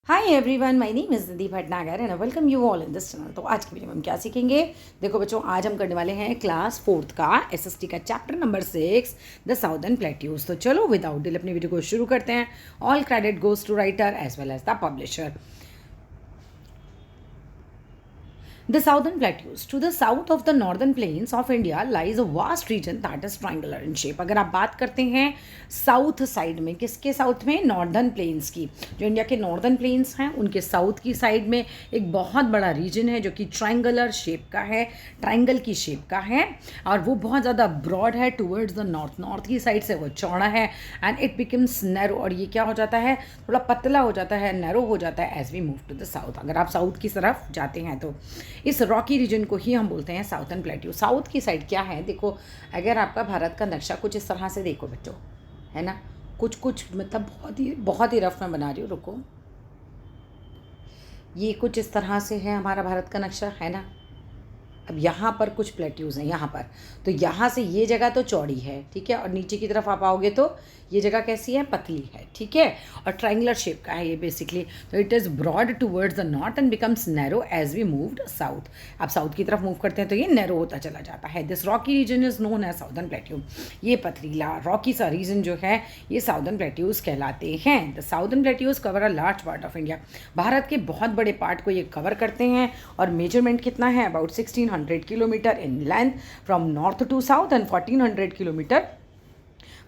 Hi everyone, my name is Nidhi Bhatnagar and I welcome you all in this channel. तो आज की video में हम क्या सीखेंगे? देखो बच्चों, आज हम करने वाले हैं क्लास 4th का एसएसटी का chapter number 6 the southern plateaus. तो चलो विदाउट डिले अपनी वीडियो को शुरू करते हैं। All credit goes to writer as well as the publisher. The southern plateaus. To the south of the northern plains of India lies a vast region that is triangular in shape. अगर आप बात करते हैं south side में, किसके south में? Northern plains की। जो इंडिया के नॉर्दर्न प्लेन्स हैं उनके साउथ की साइड में एक बहुत बड़ा रीजन है जो कि ट्रायंगुलर शेप का है, ट्रायंगल की शेप का है, और वो बहुत ज़्यादा ब्रॉड है टूवर्ड्स द नॉर्थ। नॉर्थ की साइड से वो चौड़ा है एंड इट बिकम्स नैरो, और ये क्या हो जाता है? थोड़ा पतला हो जाता है, नैरो हो जाता है as we move to the south. अगर आप साउथ की तरफ जाते हैं तो इस रॉकी रीजन को ही हम बोलते हैं साउथर्न प्लेट्यू। साउथ की साइड क्या है? देखो, अगर आपका भारत का नक्शा कुछ इस तरह से देखो बच्चों, है ना, कुछ मतलब बहुत ही रफ में बना रही हूँ, रुको। ये कुछ इस तरह से है हमारा भारत का नक्शा, है ना। अब यहाँ पर कुछ प्लेट्यूज़ हैं यहाँ पर, तो यहाँ से ये जगह तो चौड़ी है, ठीक है, और नीचे की तरफ आप आओगे तो ये जगह कैसी है? पतली है, ठीक है, और ट्रायंगुलर शेप का है ये बेसिकली। तो it is broad towards the north and becomes narrow as we moved south. अब साउथ की तरफ मूव करते हैं तो ये नैरो होता चला जाता है। This rocky region is known as southern plateau. ये पथरीला रॉकी सा रीजन जो है ये साउदर्न प्लेट्यूज कहलाते हैं। The southern plateaus cover a large part of India. Bharat के बहुत बड़े पार्ट को ये कवर करते हैं, और मेजरमेंट कितना है? About 1600 kilometre in length from north to south and 1400 kilometre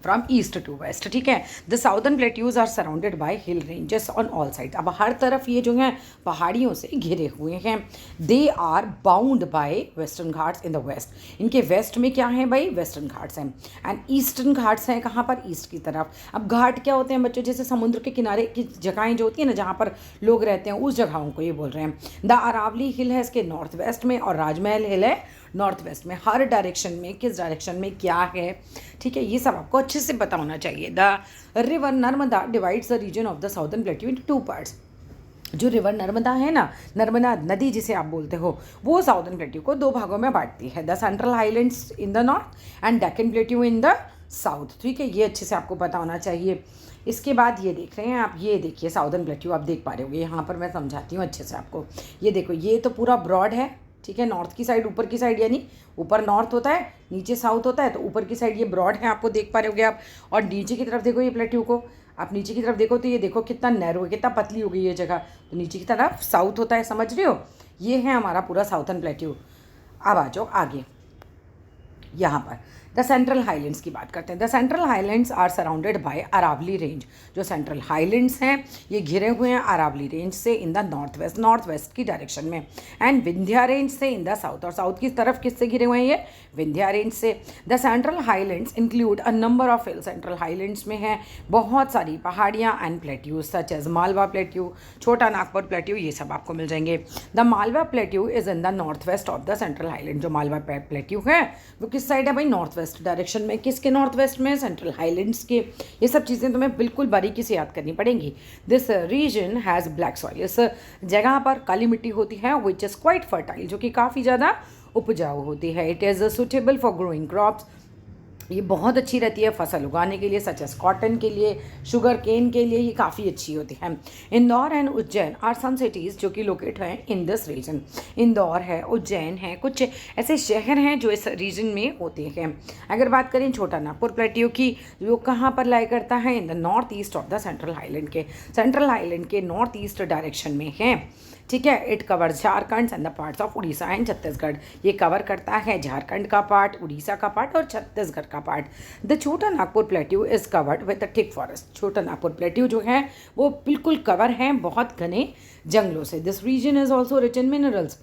from east to west, ठीक है। The southern plateaus are surrounded by hill ranges on all side. अब हर तरफ ये जो हैं पहाड़ियों से घिरे हुए हैं। They are bound by western Ghats in the west. इनके वेस्ट में क्या है भाई? वेस्टर्न घाट्स हैं। एंड ईस्टर्न घाट्स हैं कहाँ पर? ईस्ट की तरफ। अब घाट क्या होते हैं बच्चों? जैसे समुद्र के किनारे की जगहें जो होती हैं ना, जहाँ पर लोग रहते हैं, उस जगहों को ये बोल रहे हैं। द अरावली हिल है इसके नॉर्थ वेस्ट में, और राजमहल हिल है नॉर्थ वेस्ट में। हर डायरेक्शन में किस डायरेक्शन में क्या है, ठीक है, ये सब आपको अच्छे से पता होना चाहिए। The river Narmada divides the region of the southern plateau into two parts. जो रिवर नर्मदा है ना, नर्मदा नदी जिसे आप बोलते हो, वो साउदर्न प्लेट्यू को दो भागों में बांटती है। The central highlands in the north and Deccan plateau in the south, ठीक है, ये अच्छे से आपको पता होना चाहिए। इसके बाद ये देख रहे हैं आप, ये देखिए साउदर्न प्लेट्यू आप देख पा रहे होगे, यहाँ पर मैं समझाती हूँ अच्छे से आपको। ये देखो, ये तो पूरा ब्रॉड है, ठीक है, नॉर्थ की साइड, ऊपर की साइड, यानी ऊपर नॉर्थ होता है, नीचे साउथ होता है, तो ऊपर की साइड ये ब्रॉड है, आपको देख पा रहे होगे आप। और नीचे की तरफ देखो, ये प्लेट्यू को आप नीचे की तरफ देखो तो ये देखो कितना नैरो है, कितना पतली हो गई ये जगह। तो नीचे की तरफ साउथ होता है, समझ रहे हो? ये है हमारा पूरा साउथर्न प्लेट्यू। अब आ जाओ आगे, यहाँ पर द सेंट्रल हाईलैंड्स की बात करते हैं। The central highlands are surrounded by Aravalli range. जो सेंट्रल हाईलैंड्स हैं ये घिरे हुए हैं अरावली रेंज से इन द नॉर्थ वेस्ट की डायरेक्शन में, एंड विंध्या रेंज से इन द साउथ। और साउथ की तरफ किससे घिरे हुए हैं? ये विंध्या रेंज से। The central highlands include a number of hill. Central highlands में है बहुत सारी पहाड़ियाँ and plateaus such as Malwa plateau, छोटा नागपुर प्लेट्यू, ये सब आपको मिल जाएंगे। The Malwa plateau is in the north waste of the central highland. जो मालवा प्लेट्यू है वो किस साइड है भाई? नॉर्थ वेस्ट डायरेक्शन में। किसके नॉर्थ वेस्ट में? सेंट्रल हाईलैंड्स के। ये सब चीज़ें तुम्हें बिल्कुल बारीकी से याद करनी पड़ेंगी। This region has black soil. इस जगह पर काली मिट्टी होती है, विच इज़ क्वाइट फर्टाइल, जो कि काफ़ी ज़्यादा उपजाऊ होती है। It is suitable for growing crops. ये बहुत अच्छी रहती है फसल उगाने के लिए, सच एस कॉटन के लिए, शुगर केन के लिए ये काफ़ी अच्छी होती है। Indore and Ujjain are some cities जो कि लोकेट हैं इन दिस रीजन। इंदौर है, उज्जैन है, कुछ ऐसे शहर हैं जो इस रीजन में होते हैं। अगर बात करें छोटा नागपुर प्लेट्यू की, वो कहाँ पर लाई करता है? इन the north east of the central highland के। सेंट्रल हाईलैंड के नॉर्थ ईस्ट डायरेक्शन में है, ठीक है। It cover Jharkhand and the parts of Orissa and Chhattisgarh. ये कवर करता है झारखंड का पार्ट, उड़ीसा का पार्ट और छत्तीसगढ़ का पार्ट। द छोटा Nagpur plateau is covered with a thick forest. छोटा नागपुर प्लेट्यू जो है वो बिल्कुल कवर है बहुत घने जंगलों से। This region is also rich in minerals.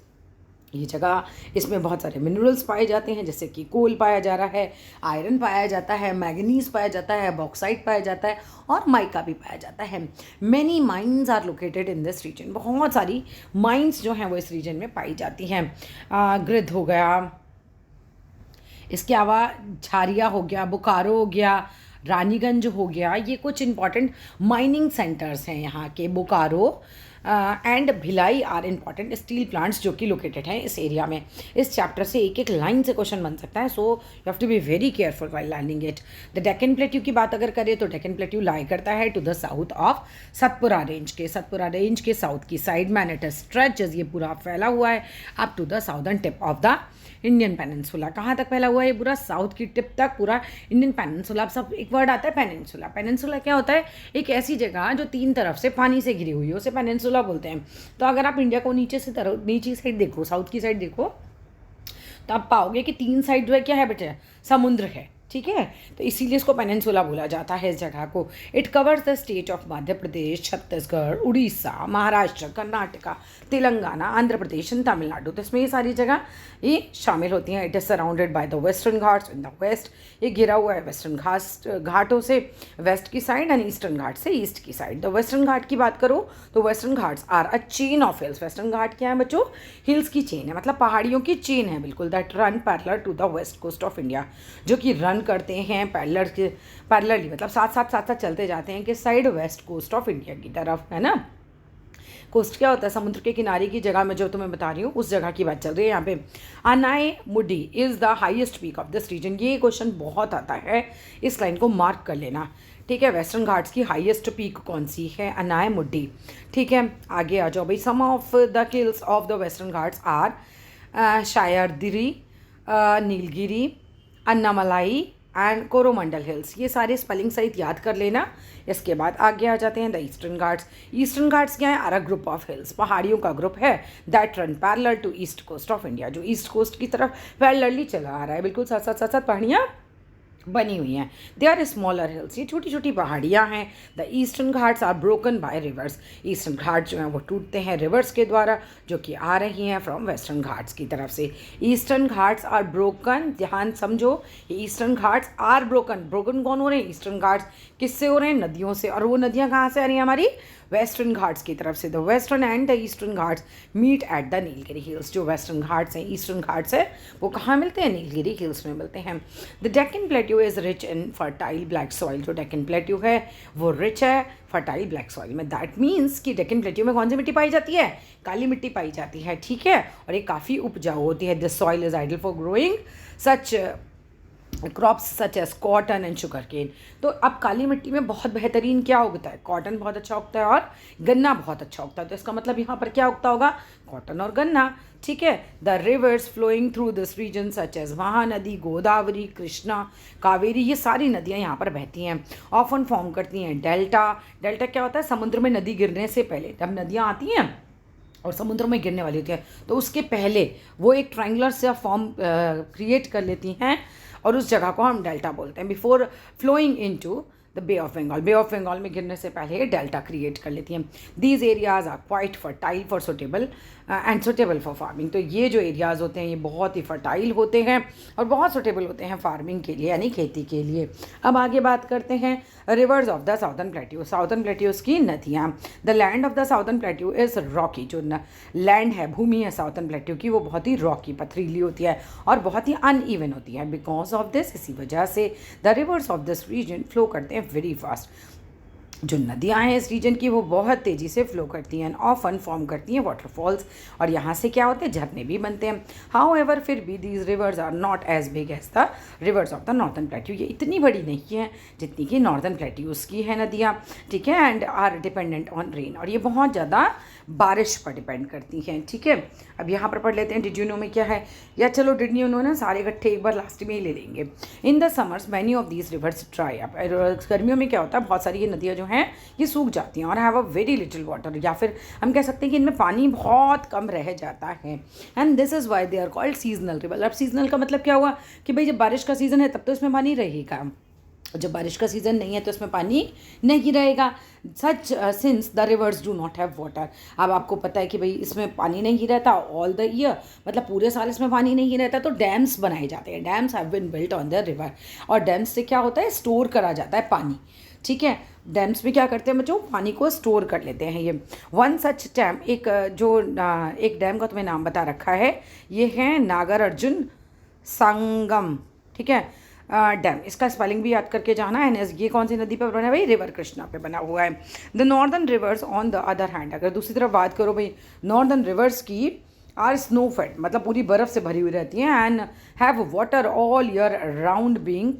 ये जगह, इसमें बहुत सारे मिनरल्स पाए जाते हैं, जैसे कि कोल पाया जा रहा है, आयरन पाया जाता है, मैग्नीज पाया जाता है, बॉक्साइट पाया जाता है, और माइका भी पाया जाता है। Many mines are located in this region. बहुत सारी माइंस जो हैं वो इस रीजन में पाई जाती हैं। गृध हो गया, इसके अलावा झारिया हो गया, बोकारो हो गया, रानीगंज हो गया, ये कुछ इंपॉर्टेंट माइनिंग सेंटर्स हैं यहाँ के। Bokaro, and Bhilai are important steel plants जो कि लोकेटेड हैं इस एरिया में। इस चैप्टर से एक एक लाइन से क्वेश्चन बन सकता है, so you have to be very careful while learning it. The Deccan plateau की बात अगर करें तो डेक्कन प्लेट्यू लाई करता है to the south of Satpura range के। सतपुरा रेंज के साउथ की साइड में इट स्ट्रेचेस, ये पूरा फैला हुआ है up to the southern tip of the Indian peninsula. कहाँ तक फैला हुआ है ये पूरा? साउथ की टिप तक पूरा इंडियन पेनिनसुला। अब सब एक वर्ड आता है पेनिनसुला। पेनिनसुला क्या होता है? एक ऐसी जगह जो तीन तरफ से पानी से घिरी हुई है, उसे पेनिनसुला बोलते हैं। तो अगर आप इंडिया को नीचे से तरफ नीचे साइड देखो, साउथ की साइड देखो, तो आप पाओगे कि तीन साइड जो है क्या है बेटे? समुद्र है, ठीक है। तो इसीलिए इसको पेनिनसुला बोला जाता है इस जगह को। It covers the state of Madhya Pradesh, Chhattisgarh, Orissa, Maharashtra, Karnataka, Telangana, Andhra Pradesh and Tamil Nadu. तो इसमें ये सारी जगह ये शामिल होती हैं। It is surrounded by the Western Ghats in the west. ये घिरा हुआ है वेस्टर्न घाटों से वेस्ट की साइड एंड ईस्टर्न घाट से ईस्ट की साइड। द वेस्टर्न घाट की बात करो तो Western Ghats are a chain of hills. Western Ghat क्या है बच्चों? हिल्स की चेन है, मतलब पहाड़ियों की चेन है बिल्कुल। That run parallel to the west coast of India, जो कि रन करते हैं पैरेलली, मतलब साथ साथ चलते जाते हैं कि side west coast of India की तरफ, है ना। कोस्ट क्या होता है? समुद्र के किनारे की जगह में जो तुम्हें बता रही हूँ उस जगह की बात चल रही है यहाँ पे। Anai Mudi is the highest peak of this region. ये क्वेश्चन बहुत आता है, इस लाइन को मार्क कर लेना, ठीक है। वेस्टर्न घाट्स की हाईएस्ट पीक कौन सी है? अनाई मुड्डी, ठीक है। आगे आ जाओ भाई। Some of the hills of the Western Ghats are शायरदिरी, नीलगिरी, अन्नामलाई एंड कोरोमंडल हिल्स। ये सारे स्पेलिंग सहित याद कर लेना। इसके बाद आगे आ जाते हैं the Eastern Ghats. Eastern Ghats क्या है? Are a group of hills, पहाड़ियों का ग्रुप है that run parallel to east coast of India, जो ईस्ट कोस्ट की तरफ पैरेलली चला आ रहा है, बिल्कुल साथ साथ पहाड़ियाँ बनी हुई हैं। दे आर स्मॉलर हिल्स, ये छोटी छोटी पहाड़ियाँ हैं। The Eastern Ghats are broken by rivers. Eastern Ghat जो हैं वो टूटते हैं रिवर्स के द्वारा, जो कि आ रही हैं फ्रॉम वेस्टर्न घाट्स की तरफ से। ईस्टर्न घाट्स आर ब्रोकन, ध्यान समझो, ये Eastern Ghats are broken. Broken कौन हो रहे हैं? ईस्टर्न घाट्स। किससे हो रहे हैं? नदियों से। और वो नदियाँ कहाँ से आ रही हैं? हमारी वेस्टर्न घाट्स की तरफ से। The Western and the Eastern Ghats meet at the Nilgiri hills. जो वेस्टर्न घाट्स हैं, ईस्टर्न घाट्स है, वो कहाँ मिलते हैं? नीलगिरी हिल्स में मिलते हैं। The Deccan plateau is rich in fertile black soil. जो डेक्कन प्लेट्यू है वो रिच है फर्टाइल ब्लैक सॉइल में। दैट मीन्स कि डेक्कन प्लेट्यू में कौन सी मिट्टी पाई जाती है? काली मिट्टी पाई जाती है, ठीक है। और ये काफ़ी उपजाऊ होती है। This soil is ideal for growing such crops such as cotton and sugar cane. तो अब काली मिट्टी में बहुत बेहतरीन क्या उगता है? कॉटन बहुत अच्छा उगता है और गन्ना बहुत अच्छा उगता है। तो इसका मतलब यहाँ पर क्या उगता होगा? कॉटन और गन्ना, ठीक है। The rivers flowing through this region such as Mahanadi, Godavari, Krishna, Kaveri, ये सारी नदियाँ यहाँ पर बहती हैं। ऑफन फॉर्म करती हैं डेल्टा। डेल्टा क्या होता है? समुद्र में नदी गिरने से पहले जब नदियाँ आती हैं और समुद्र में गिरने वाली होती है तो उसके पहले वो एक ट्रायंगुलर सा फॉर्म क्रिएट कर लेती हैं और उस जगह को हम डेल्टा बोलते हैं। Before flowing into the Bay of Bengal, Bay of Bengal में गिरने से पहले डेल्टा क्रिएट कर लेती हैं। These areas are quite fertile for suitable and suitable for farming. तो ये जो एरियाज़ होते हैं ये बहुत ही फर्टाइल होते हैं और बहुत सुटेबल होते हैं फार्मिंग के लिए, यानी खेती के लिए। अब आगे बात करते हैं rivers of the southern plateau. Southern plateaus की नदियाँ। The land of the southern plateau is rocky. जो लैंड है, भूमि है साउदर्न प्लेट्यू की, वो बहुत ही रॉकी, पथरीली होती है और बहुत ही अनइवन होती है। बिकॉज ऑफ दिस, इसी वजह से the rivers of this region flow करते हैं वेरी फास्ट। जो नदियाँ हैं इस रीजन की वो बहुत तेज़ी से फ्लो करती हैं, ऑफन फॉर्म करती हैं वाटरफॉल्स, और यहाँ से क्या होते हैं? झरने भी बनते हैं। हाउ एवर फिर भी these rivers are not as big as the rivers of the northern plateau. ये इतनी बड़ी नहीं है जितनी कि नॉर्थन प्लेट्यूज़ की है नदियाँ, ठीक है। And are dependent on rain, और ये बहुत ज़्यादा बारिश पर डिपेंड करती हैं, ठीक है। अब यहाँ पर पढ़ लेते हैं डिड यू नो में क्या है, या चलो डिड यू नो ना सारे इकट्ठे एक बार लास्ट में ही ले लेंगे। In the summers many of these rivers dry up. गर्मियों में क्या होता है? बहुत सारी ये नदियाँ जो हैं ये सूख जाती हैं और have a very little water, या फिर हम कह सकते हैं कि इनमें पानी बहुत कम रह जाता है। And this is why they are called seasonal river. अब सीजनल का मतलब क्या हुआ कि भाई जब बारिश का सीज़न है तब तो इसमें पानी रहेगा, जब बारिश का सीज़न नहीं है तो इसमें पानी नहीं रहेगा। सच since the rivers do not have water. अब आपको पता है कि भाई इसमें पानी नहीं रहता ऑल द ईयर, मतलब पूरे साल इसमें पानी नहीं रहता, तो डैम्स बनाए जाते हैं। Dams have been built on the river, और डैम्स से क्या होता है? स्टोर करा जाता है पानी, ठीक है। डैम्स में क्या करते हैं बच्चों? पानी को स्टोर कर लेते हैं। ये वन सच डैम, एक डैम का तुम्हें नाम बता रखा है, ये है नागार्जुन संगम, ठीक है। डैम, इसका स्पेलिंग भी याद करके जाना है। ये कौन सी नदी पर बना है भाई? रिवर कृष्णा पे बना हुआ है। The northern reverse on the other hand, अगर दूसरी तरफ बात करो भाई नॉर्दर्न रिवर्स की, आर स्नो फेड, मतलब पूरी बर्फ़ से भरी हुई रहती हैं, and have water all year round being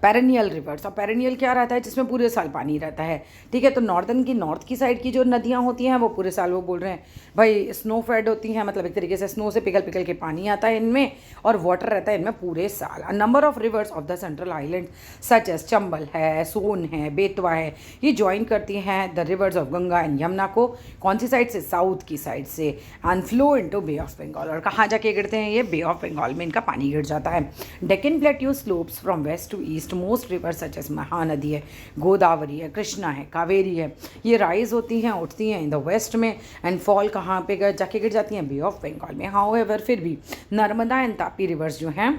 perennial reverse. और पेरेनियल क्या रहता है? जिसमें पूरे साल पानी रहता है, ठीक है। तो नॉर्थ की साइड की जो नदियाँ होती हैं वो पूरे साल, वो बोल रहे हैं भाई स्नो फेड होती हैं, मतलब एक तरीके से स्नो से पिघल पिघल के पानी आता है इनमें, और वाटर रहता है इनमें पूरे साल। A number of rivers of the central island such as Chambal है, सोन है, बेतवा है, ये ज्वाइन करती हैं the rivers of Ganga and Yamuna को। कौन सी साइड से? साउथ की साइड से। And flow into Bay of Bengal, और कहाँ जाके गिरते हैं ये? बे ऑफ बंगाल में इनका पानी गिर जाता है। Deccan plateau slopes from west to east, most river such as Mahanadi है, गोदावरी है, कृष्णा है, कावेरी है, ये राइज होती हैं, उठती हैं इन द वेस्ट में, एंड फॉल कहाँ पे जाके गिर जाती हैं? बे ऑफ बंगाल में। हाउएवर फिर भी नर्मदा एंड तापी रिवर्स जो हैं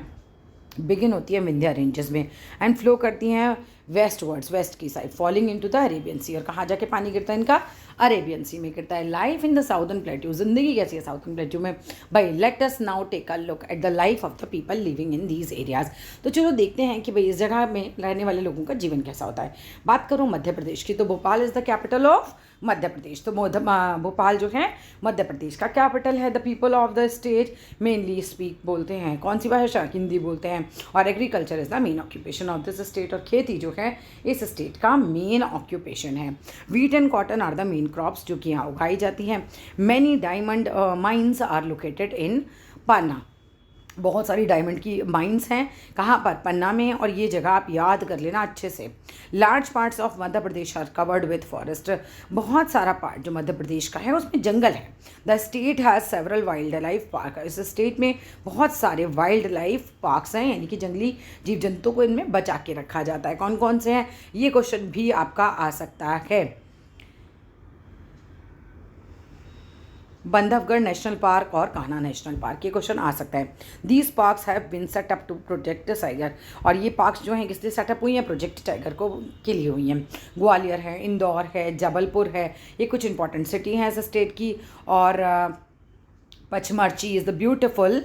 बिगिन होती है विंध्या रेंजेस में, एंड फ्लो करती हैं वेस्टवर्ड्स, वेस्ट की side, falling into the Arabian sea. और कहाँ जाके पानी गिरता है इनका? अरेबियन सी में गिरता है। Life in the southern plateau, जिंदगी कैसी है साउदर्न प्लेट्यू में भाई? Let us now take a look at the life of the people living in these areas. तो चलो देखते हैं कि भाई इस जगह में रहने वाले लोगों का जीवन कैसा होता है। बात करूँ मध्य प्रदेश की, तो Bhopal is the capital of Madhya Pradesh. तो भोपाल जो है मध्य प्रदेश का कैपिटल है। The people of the state mainly speak, बोलते हैं कौन सी भाषा? हिंदी बोलते हैं। और agriculture is the main occupation of this state, और खेती जो है इस स्टेट का मेन ऑक्यूपेशन है। Wheat and cotton are the main crops जो कि यहाँ उगाई जाती हैं। Many diamond mines are located इन पन्ना, बहुत सारी डायमंड की माइंस हैं। कहाँ पर? पन्ना में। और ये जगह आप याद कर लेना अच्छे से। Large parts of Madhya Pradesh are covered with forest, बहुत सारा पार्ट जो मध्य प्रदेश का है उसमें जंगल है। The state has several wild life park, इस स्टेट में बहुत सारे वाइल्ड लाइफ पार्क्स हैं, यानी कि जंगली जीव जंतु को इनमें बचा के रखा जाता है। कौन कौन से हैं? ये क्वेश्चन भी आपका आ सकता है। बंधवगढ़ नेशनल पार्क और कान्हा नेशनल पार्क, ये क्वेश्चन आ सकता है। These parks have been set up to protect tiger, और ये पार्क्स जो हैं किस लिए सेटअप हुई हैं? प्रोजेक्ट टाइगर को के लिए हुई हैं। ग्वालियर है, इंदौर है, जबलपुर है, ये कुछ इंपॉर्टेंट सिटी हैं इस स्टेट की। और Pachmarhi is the beautiful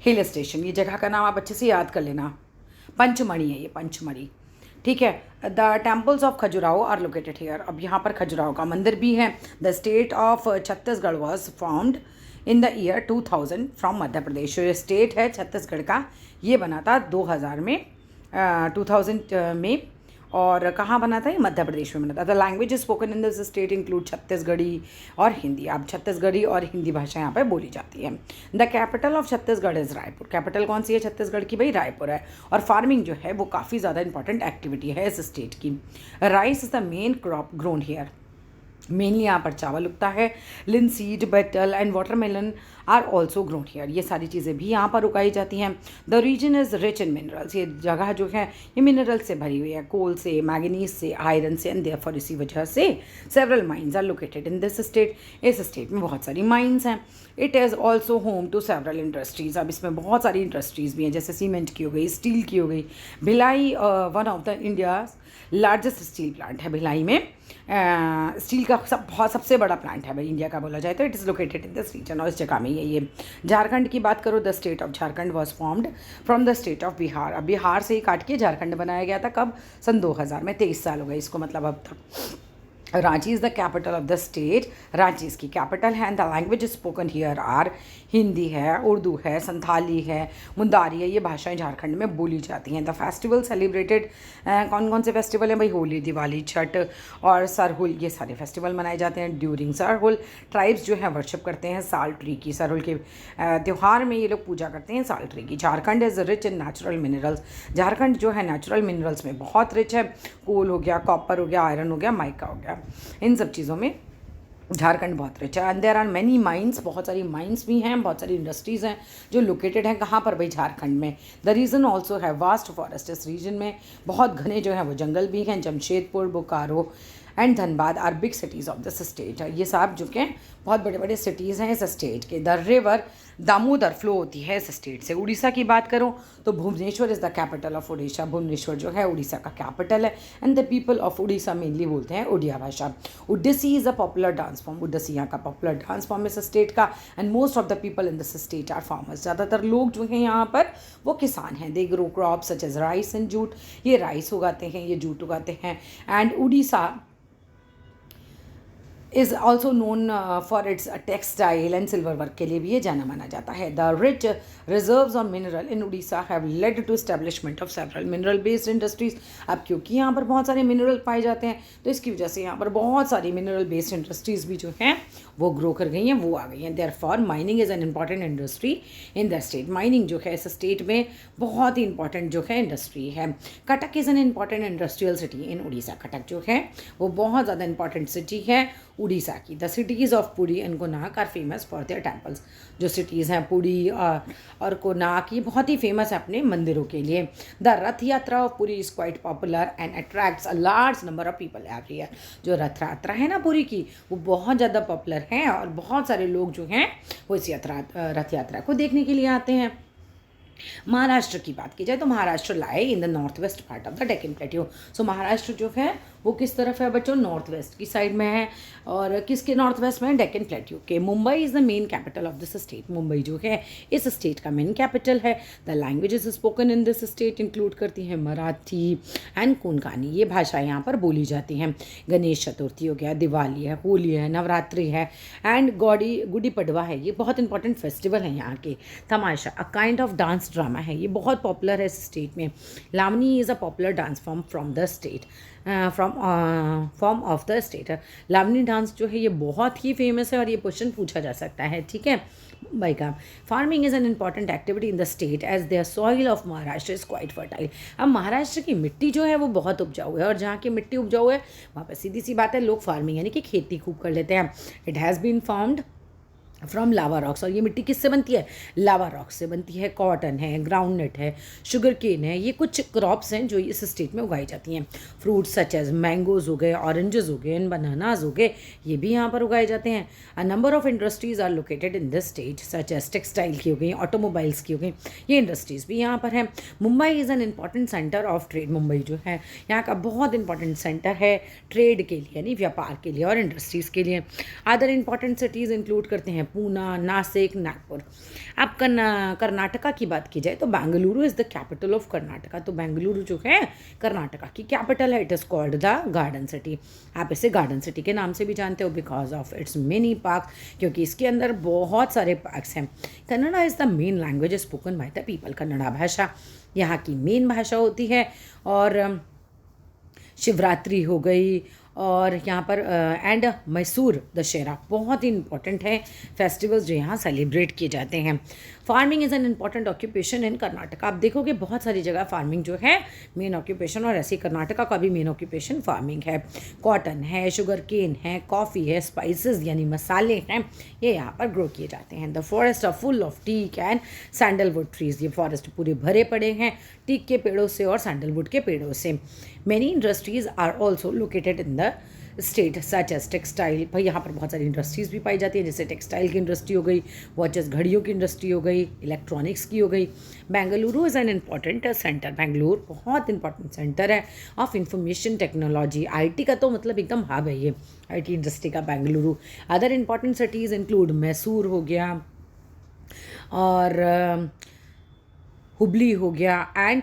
hill station, ये जगह का नाम आप अच्छे से याद कर लेना। पंचमढ़ी है ये, पंचमढ़ी, ठीक है। The temples of Khajuraho are located here, अब यहाँ पर खजुराहो का मंदिर भी है। The state of Chhattisgarh was formed in the year 2000 from Madhya Pradesh. जो स्टेट है छत्तीसगढ़ का, ये बना था 2000 में, 2000 में। और कहाँ बना था? ये मध्य प्रदेश में बना था। The language spoken in this state include Chhattisgarhi और हिंदी। अब छत्तीसगढ़ी और हिंदी भाषा यहाँ पे बोली जाती है। The capital of Chhattisgarh is Raipur, capital कौन सी है छत्तीसगढ़ की? भाई रायपुर है। और फार्मिंग जो है वो काफ़ी ज़्यादा इंपॉर्टेंट एक्टिविटी है इस स्टेट की। Rice is the main crop grown here, mainly यहाँ पर चावल उगता है। Linseed, betel and watermelon are also grown here, ये सारी चीज़ें भी यहाँ पर उगाई जाती हैं। The region is rich in minerals, ये जगह जो है ये मिनरल से भरी हुई है, कोल से, मैंगनीज से, आयरन से, एंड देयरफॉर इसी वजह से several mines are located in this state, इस स्टेट में बहुत सारी माइंस हैं। It is also home to several industries, अब इसमें बहुत सारी इंडस्ट्रीज़ भी हैं, जैसे सीमेंट की हो गई, स्टील की हो गई। Bhilai one of the India largest steel plant है भिलाई में। स्टील का सबसे बड़ा प्लांट है भाई इंडिया का बोला जाए तो। It is located in this region, और इस जगह में ये। झारखंड की बात करो, the state of Jharkhand was formed from the state of Bihar, अब बिहार से ही काट के झारखंड बनाया गया था। कब? सन 2000 में, 23 साल हो गए इसको, मतलब अब तक। Ranchi is the capital of the state, Ranchi इसकी कैपिटल है। And the language spoken here are, Hindi है, उर्दू है, संथाली है, मुंदारी है, ये भाषाएं झारखंड में बोली जाती हैं। द फेस्टिवल सेलिब्रेटेड, कौन कौन से फेस्टिवल हैं भाई? होली, दिवाली, छठ और सरहुल, ये सारे फेस्टिवल मनाए जाते हैं ड्यूरिंग सरहुल। ट्राइब्स जो हैं वर्शिप करते हैं साल ट्री की, सरहुल के त्यौहार में ये लोग पूजा करते हैं साल ट्री की। Jharkhand is rich in natural minerals, Jharkhand जो है नेचुरल मिनरल्स में बहुत रिच है। कोल हो गया, कॉपर हो गया, आयरन हो गया, माइका हो गया, इन सब चीज़ों में झारखंड बहुत रिच है। And there are many mines, बहुत सारी माइंस भी हैं, बहुत सारी इंडस्ट्रीज़ हैं जो लोकेटेड हैं कहाँ पर भाई? झारखंड में। द रीजन ऑल्सो है वास्ट फॉरेस्ट, इस रीजन में बहुत घने जो हैं वो जंगल भी हैं। Jamshedpur, Bokaro and Dhanbad are big cities of this state. ये सब जो कि बहुत बड़े बड़े सिटीज़ हैं इस स्टेट के। द रिवर दामोदर फ्लो होती है इस स्टेट से। उड़ीसा की बात करूँ तो Bhubaneswar is the capital of Orissa. Bhubaneswar जो है उड़ीसा का कैपिटल है। And the people of Orissa mainly बोलते हैं उड़िया भाषा। Odissi is a popular dance form. Odissi यहाँ का पॉपुलर डांस फॉर्म इस स्टेट का। And most of the people in this state are farmers. ज़्यादातर लोग जो हैं यहाँ पर वो किसान हैं। They grow crops such as rice and jute. ये राइस उगाते हैं, ये जूट उगाते हैं। And Orissa is also known for its textile and silver work के लिए भी ये जाना माना जाता है। The rich reserves on mineral in Orissa have led to establishment of several mineral based industries. अब क्योंकि यहाँ पर बहुत सारे मिनरल पाए जाते हैं तो इसकी वजह से यहाँ पर बहुत सारी मिनरल बेस्ड इंडस्ट्रीज़ भी जो हैं वो ग्रो कर गई हैं, वो आ गई हैं। Therefore mining is an important industry in the state. Mining जो है इस स्टेट में बहुत ही इंपॉर्टेंट जो है इंडस्ट्री है। Cuttack is an important industrial city in Orissa. Cuttack जो है वो बहुत ज़्यादा इंपॉर्टेंट सिटी है उड़ीसा की। The cities of Puri and Konark are famous for their temples. जो सिटीज़ हैं पुरी और कोनार्क ये बहुत ही फेमस है अपने मंदिरों के लिए। द रथ यात्रा of Puri is quite popular and attracts a large number of people every year. जो रथ यात्रा है ना पुरी की वो बहुत ज़्यादा पॉपुलर है और बहुत सारे लोग जो हैं वो इस रथ यात्रा को देखने के लिए आते हैं। महाराष्ट्र की बात की जाए तो Maharashtra lies in the north west part of the Deccan plateau. So Maharashtra जो है वो किस तरफ है बच्चों? नॉर्थ वेस्ट की साइड में है। और किसके नॉर्थ वेस्ट में? डेक्कन प्लेट्यू के। Mumbai is the main capital of this state. Mumbai जो है इस स्टेट का मेन कैपिटल है। The languages spoken in this state include करती हैं मराठी एंड कोंकणी। ये भाषा यहाँ पर बोली जाती हैं। गणेश चतुर्थी हो गया, दिवाली है, होली है, नवरात्रि है एंड गुड़ी पड़वा है। ये बहुत इंपॉर्टेंट फेस्टिवल है यहाँ के। Tamasha a kind of dance drama है, ये बहुत पॉपुलर है इस स्टेट में। Lavani is a popular dance form from the state form of the state. Lavani dance जो है ये बहुत ही फेमस है और ये क्वेश्चन पूछा जा सकता है, ठीक है भाई का। Farming is an important activity in the state as their soil of Maharashtra is quite fertile. अब महाराष्ट्र की मिट्टी जो है वो बहुत उपजाऊ है और जहाँ की मिट्टी उपजाऊ है वहाँ पर सीधी सी बात है लोग फार्मिंग यानी कि खेती खूब कर लेते हैं। It has been found from lava rocks. और ये मिट्टी किससे बनती है? लावा रॉक्स से बनती है। कॉटन है, ग्राउंडनट है, शुगर केन है, ये कुछ क्रॉप्स हैं जो इस स्टेट में उगाई जाती हैं। फ्रूट्स सच एज मैंगोज हो गए, ऑरेंजेस हो गए एंड बनानाज हो गए, ये भी यहाँ पर उगाए जाते हैं। A number of industries are located in this state such as textile की हो गई, ऑटोमोबाइल्स की हो गई, ये इंडस्ट्रीज़ भी यहाँ पर हैं। Mumbai is an important centre of trade. Mumbai जो है यहाँ का बहुत इंपॉर्टेंट सेंटर है ट्रेड के लिए यानी व्यापार के लिए और इंडस्ट्रीज़ के लिए। अदर इंपॉर्टेंट सिटीज़ इंक्लूड करते हैं पूना, नासिक, नागपुर। अब कर्नाटका की बात की जाए तो Bengaluru is the capital of Karnataka. तो बेंगलुरु जो है कर्नाटका की कैपिटल है। It is called the garden city. आप इसे गार्डन सिटी के नाम से भी जानते हो because of its many park, क्योंकि इसके अंदर बहुत सारे पार्क्स हैं। Kannada is the main language spoken by the people. Kannada भाषा यहाँ की मेन भाषा होती है। और शिवरात्रि हो गई और यहाँ पर एंड मैसूर दशहरा बहुत ही इंपॉर्टेंट है फेस्टिवल्स जो यहाँ सेलिब्रेट किए जाते हैं। Farming is an important occupation in Karnataka. आप देखोगे बहुत सारी जगह फार्मिंग जो है मेन ऑक्यूपेशन, और ऐसे कर्नाटका का भी मेन ऑक्यूपेशन फार्मिंग है। कॉटन है, शुगर केन है, कॉफ़ी है, स्पाइसेस यानी मसाले हैं, ये यहाँ पर ग्रो किए जाते हैं। The forest are full of teak and sandalwood trees. ये फॉरेस्ट पूरे भरे पड़े हैं टीक के पेड़ों से और सैंडलवुड के पेड़ों से। Many industries are also located in the state such as textile. भाई यहाँ पर बहुत सारी इंडस्ट्रीज़ भी पाई जाती हैं, जैसे टेक्सटाइल की इंडस्ट्री हो गई, वॉचेस घड़ियों की इंडस्ट्री हो गई, इलेक्ट्रॉनिक्स की हो गई। Bengaluru is an important centre. Bengaluru बहुत इंपॉर्टेंट सेंटर है ऑफ इंफॉर्मेशन टेक्नोलॉजी। आईटी का तो मतलब एकदम हब है ये आईटी इंडस्ट्री का Bengaluru. Other important cities include Mysore हो गया और हुबली हो गया एंड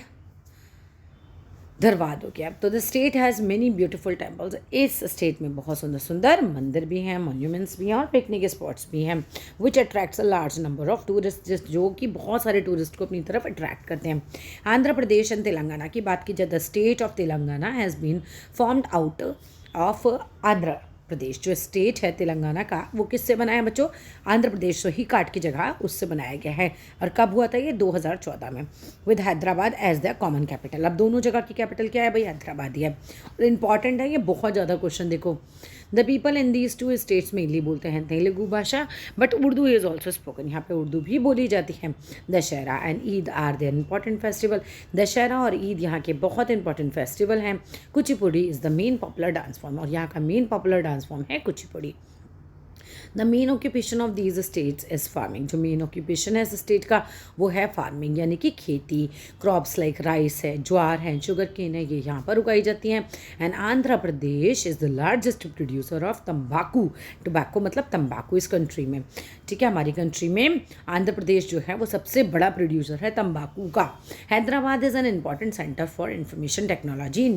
धरवाद हो गया। तो the state has many beautiful temples. इस स्टेट में बहुत सुंदर सुंदर मंदिर भी हैं, मॉन्यूमेंट्स भी हैं और पिकनिक स्पॉट्स भी हैं which attracts a large number of tourist, जो कि बहुत सारे टूरिस्ट को अपनी तरफ अट्रैक्ट करते हैं। आंध्र प्रदेश एंड तेलंगाना की बात की जाए, the state of Telangana has been formed out of Andhra Pradesh. जो स्टेट है तेलंगाना का वो किससे बना है बच्चों? आंध्र प्रदेश से ही काट की जगह उससे बनाया गया है। और कब हुआ था ये? 2014 में, with Hyderabad as the common capital. अब दोनों जगह की कैपिटल क्या है भाई? हैदराबाद ही है। और इम्पॉर्टेंट है ये, बहुत ज़्यादा क्वेश्चन देखो। The people in these two states mainly बोलते हैं तेलुगु भाषा, but Urdu is also spoken, यहाँ पे उर्दू भी बोली जाती है। Dussehra and Eid are their important festival, Dussehra और ईद यहाँ के बहुत इंपॉर्टेंट फेस्टिवल हैं। Kuchipudi is the main popular dance form, और यहाँ का मेन पॉपुलर डांस फॉर्म है Kuchipudi. The main occupation of these states is farming, जो मेन ऑक्यूपेशन है इस स्टेट का वो है फार्मिंग, यानी कि खेती। क्रॉप्स लाइक राइस है, ज्वार है, शुगर केन है, ये यहाँ पर उगाई जाती हैं। And Andhra Pradesh is the largest producer of तम्बाकू, टोबैको मतलब तम्बाकू इस कंट्री में, ठीक है। हमारी कंट्री में आंध्र प्रदेश जो है वो सबसे बड़ा प्रोड्यूसर है तम्बाकू का। Hyderabad is an important centre for information technology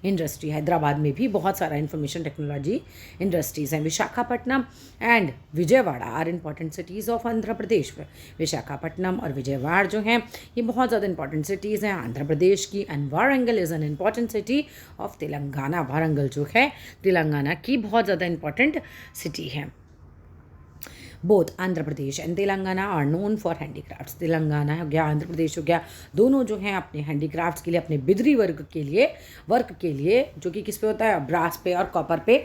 industry, Hyderabad में भी बहुत सारा इंफॉर्मेशन टेक्नोलॉजी इंडस्ट्रीज़ हैं। Visakhapatnam and Vijayawada are important cities of Andhra Pradesh. Visakhapatnam और विजयवाड़ा जो हैं ये बहुत ज़्यादा इंपॉर्टेंट सिटीज़ हैं आंध्र प्रदेश की। And Warangal is an important city of Telangana, Warangal जो है तेलंगाना की बहुत ज़्यादा इंपॉर्टेंट सिटी है। Both Andhra Pradesh and Telangana are known for handicrafts, Telangana हो गया आंध्र प्रदेश हो गया, दोनों जो हैं अपने हैंडीक्राफ्ट्स के लिए, अपने बिदरी वर्क के लिए जो कि किस पे होता है, ब्रास पे और कॉपर पे,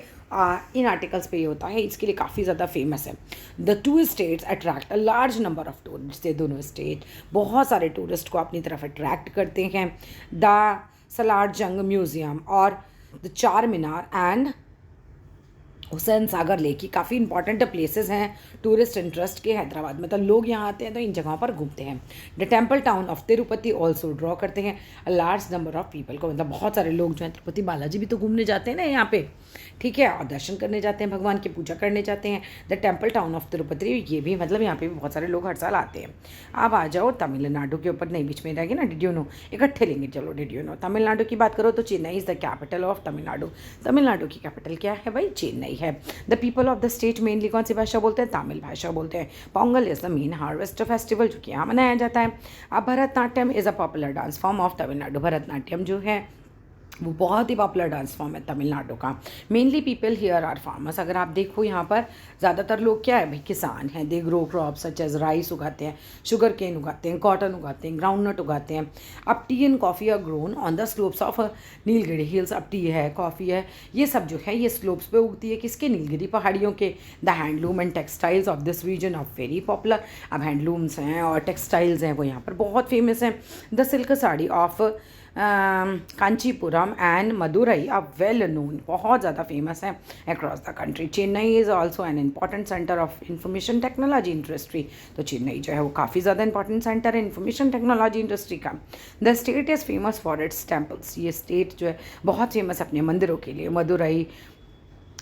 इन आर्टिकल्स पे ये होता है, इसके लिए काफ़ी ज़्यादा फेमस है। The two states attract a large number of tourist, ये दोनों स्टेट बहुत सारे टूरिस्ट को अपनी तरफ अट्रैक्ट करते हैं। द सलार जंग म्यूज़ियम और द चार मीनार एंड हुसैन सागर लेक की काफ़ी इंपॉर्टेंट प्लेसेस हैं टूरिस्ट इंटरेस्ट के हैदराबाद में, तो लोग यहाँ आते हैं तो इन जगहों पर घूमते हैं। The temple town of Tirupati also draw करते हैं अ लार्ज नंबर ऑफ पीपल को, मतलब बहुत सारे लोग जो हैं तिरुपति बालाजी भी तो घूमने जाते हैं ना यहाँ पे, ठीक है, और दर्शन करने जाते हैं, भगवान की पूजा करने जाते हैं। The temple town of Tirupati, ये भी मतलब यहाँ पे भी बहुत सारे लोग हर साल आते हैं। अब आ जाओ तमिलनाडु के ऊपर, नहीं बीच में रहेगी ना, डिड यू नो, इकट्ठे लेंगे, चलो डिड यू नो। तमिलनाडु की बात करो तो Chennai is the capital of Tamil Nadu, Tamil Nadu की कैपिटल क्या है भाई, चेन्नई है। The people of the state mainly कौन सी भाषा बोलते हैं, तमिल भाषा बोलते हैं। Pongal is the main harvest festival जो कि यहाँ मनाया जाता है। अब Bharatanatyam is a popular dance form of Tamil Nadu, Bharatanatyam जो है वो बहुत ही पॉपुलर डांस फॉर्म है तमिलनाडु का। Mainly people here are farmers, अगर आप देखो यहाँ पर ज़्यादातर लोग क्या है भाई, किसान हैं। They grow crop such as rice उगाते हैं, शुगर केन उगाते हैं, कॉटन उगाते हैं, ग्राउंडनट उगाते हैं। अब tea and coffee are grown on the slopes of Nilgiri hills, अब टी है, कॉफ़ी है, ये सब जो है ये स्लोप्स पे उगती है, किसके, नीलगिरी पहाड़ियों के। The handloom and textiles of this region of very popular, अब हैंडलूम्स हैं और टेक्सटाइल्स हैं वो यहाँ पर बहुत फेमस हैं। The silk sari of Kanchipuram and Madurai are well known, बहुत ज़्यादा फेमस है across the country. Chennai is also an important centre of information technology industry, तो चेन्नई जो है वो काफ़ी ज़्यादा इंपॉर्टेंट सेंटर है इंफॉर्मेशन टेक्नोलॉजी इंडस्ट्री का। The state is famous for its temples, ये स्टेट जो है बहुत फेमस अपने मंदिरों के लिए। Madurai,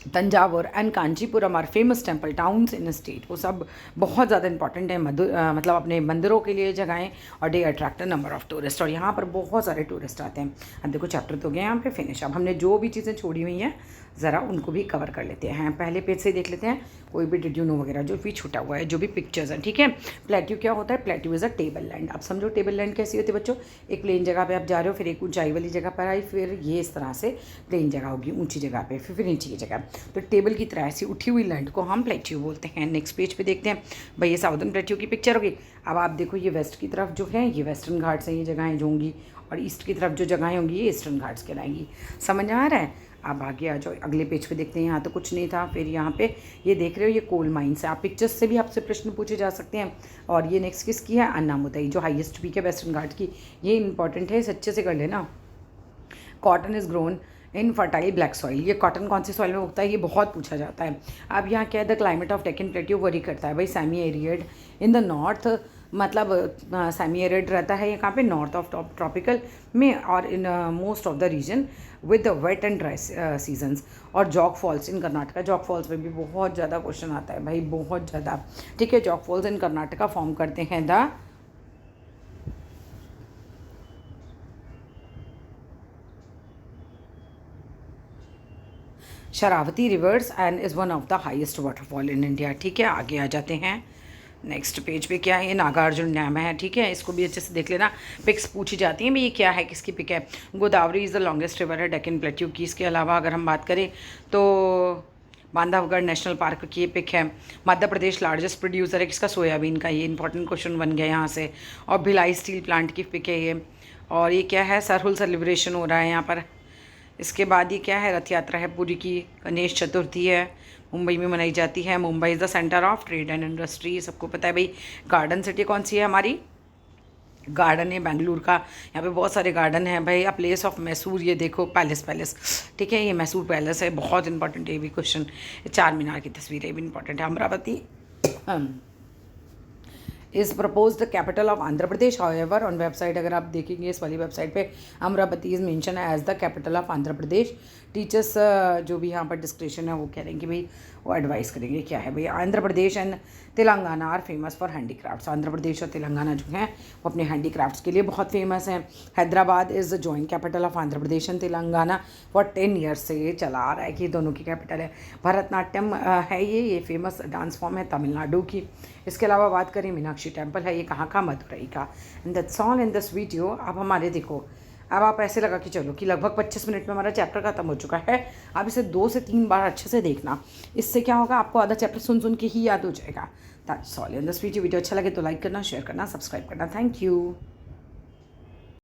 Thanjavur and Kanchipuram are famous temple towns in state, वो सब बहुत ज़्यादा इंपॉर्टेंट है मतलब अपने मंदिरों के लिए जगहें, और they attract a number of tourist, और यहाँ पर बहुत सारे टूरिस्ट आते हैं। अब देखो चैप्टर तो गया यहाँ पे फिनिश, अब हमने जो भी चीज़ें छोड़ी हुई हैं ज़रा उनको भी कवर कर लेते हैं। पहले पेज से देख लेते हैं कोई भी डिड यू नो वगैरह जो भी छूटा हुआ है, जो भी पिक्चर्स हैं, ठीक है। प्लेट्यू क्या होता है, plateau is a table land. अब समझो टेबल लैंड कैसी होती है बच्चों, एक प्लेन जगह पे आप जा रहे हो, फिर एक ऊंचाई वाली जगह पर आई, फिर ये इस तरह से प्लेन जगह होगी ऊंची जगह पे, फिर नीचे की जगह, तो टेबल की तरह ऐसी उठी हुई लैंड को हम प्लेट्यू बोलते हैं। नेक्स्ट पेज पे देखते हैं भाई, ये साउदर्न प्लेट्यू की पिक्चर होगी। अब आप देखो ये वेस्ट की तरफ जो है ये वेस्टर्न घाट्स हैं, ये जगहें जो होंगी, और ईस्ट की तरफ जो जगहें होंगी ये ईस्टर्न घाट्स कहलाएंगी। समझ आ रहा है। अब आगे आ जाओ, अगले पेज पे देखते हैं। यहाँ तो कुछ नहीं था, फिर यहाँ पे ये देख रहे हो ये कोल माइंस है, आप पिक्चर्स से भी आपसे प्रश्न पूछे जा सकते हैं। और ये नेक्स्ट किसकी है, अन्नामुदई जो हाईएस्ट पीक है वेस्टर्न घाट की, ये इंपॉर्टेंट है, इस अच्छे से कर लेना। Cotton is grown in fertile black soil, ये कॉटन कौन सी सॉइल में उगता है ये बहुत पूछा जाता है। अब यहाँ क्या है, the climate of Deccan plateau vary करता है भाई, semi arid in the north, मतलब सेमी एरिड रहता है यहाँ पे नॉर्थ ऑफ ट्रॉपिकल में, और in most of the region with wet and dry seasons. और Jog falls in Karnataka, Jog falls में भी बहुत ज़्यादा क्वेश्चन आता है भाई, बहुत ज़्यादा, ठीक है। Jog falls in Karnataka form करते हैं the Sharavati reverse and is one of the highest waterfall in India, ठीक है। आगे आ जाते हैं नेक्स्ट पेज पे, क्या है, नागार्जुन डैम है, ठीक है, इसको भी अच्छे से देख लेना। पिक्स पूछी जाती हैं भाई ये क्या है, किसकी पिक है। Godavari is the longest river है डेक्कन प्लेट्यू की। इसके अलावा अगर हम बात करें तो बांधवगढ़ नेशनल पार्क की ये पिक है। मध्य प्रदेश लार्जेस्ट प्रोड्यूसर है किसका, सोयाबीन का, ये इंपॉर्टेंट क्वेश्चन बन गया यहाँ से। और भिलाई स्टील प्लांट की पिक है ये। और ये क्या है, सरहुल सेलिब्रेशन हो रहा है यहाँ पर, इसके बाद ये क्या है, रथ यात्रा है पूरी की, गणेश चतुर्थी है, मुंबई में मनाई जाती है। Mumbai is the centre of trade and industry, सबको पता है भाई। गार्डन सिटी कौन सी है हमारी, गार्डन है बेंगलुरु का, यहाँ पे बहुत सारे गार्डन हैं भाई। अ प्लेस ऑफ मैसूर, ये देखो पैलेस, ठीक है, ये मैसूर पैलेस है, बहुत इंपॉर्टेंट है ये भी क्वेश्चन। चार मीनार की तस्वीर है, भी इंपॉर्टेंट है। Amaravati is propose the capital of Andhra Pradesh. However on website अगर आप देखेंगे इस वाली वेबसाइट पे, Amaravati is mention as the capital of Andhra Pradesh. Teachers जो भी यहाँ पर डिस्क्रिप्शन है वो कह रहे हैं कि भाई वो एडवाइस करेंगे क्या है भाई। Andhra Pradesh and Telangana are famous for handicrafts. Andhra Pradesh और तेलंगाना जो हैं वो अपने हैंडीक्राफ्ट्स के लिए बहुत फेमस हैं। Hyderabad is the joint capital of Andhra Pradesh and Telangana for 10 years से ये चला आ रहा है कि दोनों की कैपिटल है। भरतनाट्यम है ये फेमस डांस फॉर्म है तमिलनाडु की। इसके अलावा बात करें मीनाक्षी टेम्पल है, ये कहाँ का, मदुरई का। And that's all in this video. अब हमारे देखो, अब आप ऐसे लगा कि चलो कि लगभग 25 मिनट में हमारा चैप्टर खत्म हो चुका है। अब इसे 2 से 3 बार अच्छे से देखना, इससे क्या होगा, आपको आधा चैप्टर सुन सुन के ही याद हो जाएगा। That's all in this video. Video अच्छा लगे तो लाइक करना, शेयर करना, सब्सक्राइब करना। Thank you.